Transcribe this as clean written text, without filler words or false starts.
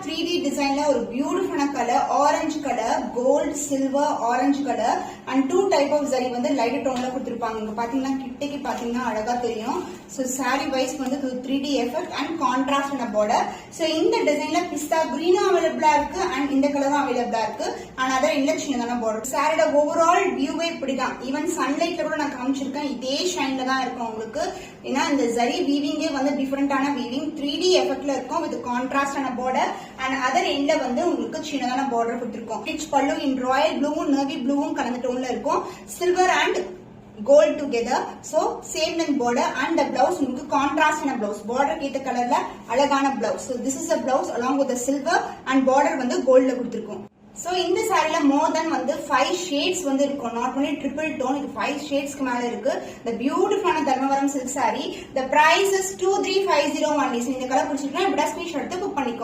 3D டிசைன்ல ஒரு பியூட்டிஃபுல்லான colour orange colour gold silver orange colour and 2 type of zari வந்து லைட் டோன்ல கொடுத்திருப்பாங்க. இங்க பாத்தீங்கன்னா கிட்டக்கு பாத்தீங்கன்னா அழகா தெரியும். சோ saree வைஸ் வந்து 3D எஃபெக்ட் அண்ட் கான்ட்ராஸ்ட் ஆன border. சோ இந்த டிசைன்ல பிஸ்தா கிரீனும் அவைலபிளா இருக்கு அண்ட் இந்த கலரும் அவைலபிளா இருக்கு. அண்ட் அதர் இல்ல சின்னதான border. சாரியோட ஓவரால் வியூவே இப்படிதான். ஈவன் சன்லைட்ல கூட நான் காமிச்சிருக்கேன். இதே ஷைன்ல தான் இருக்கும் உங்களுக்கு. ஏன்னா இந்த ஜரி வீவிங்கே வந்து டிஃபரெண்டான வீவிங் 3D எஃபெக்ட்ல இருக்கும் வித் கான்ட்ராஸ்ட் ஆன border அண்ட் அதர் எண்ட்ல வந்து உங்களுக்கு சின்னதான border கொடுத்திருக்கோம். ரிச் பல்லு இன் ராயல் ப்ளூவும் நேவி ப்ளூவும் கலந்த டோன்ல இருக்கும். Silver and gold together. So same length border and the blouse உங்களுக்கு contrast in a blouse. Border கேத்த கலர்ல அழகான blouse. So this is a blouse along with the silver and border வந்து goldல கொடுத்திருக்கோம். So இந்த சாரில more than வந்து 5 shades வந்து இருக்கும். Not only triple tone, இது 5 shadesக்கு மேல இருக்கு. The beautiful ஆன தர்மவரம் silk saree. The price is 2350 only. இந்த கலர் பிடிச்சிருக்கா இப்படி ஸ்கிரீன்ஷாட் எடுத்து புக் பண்ணிக்கோங்க.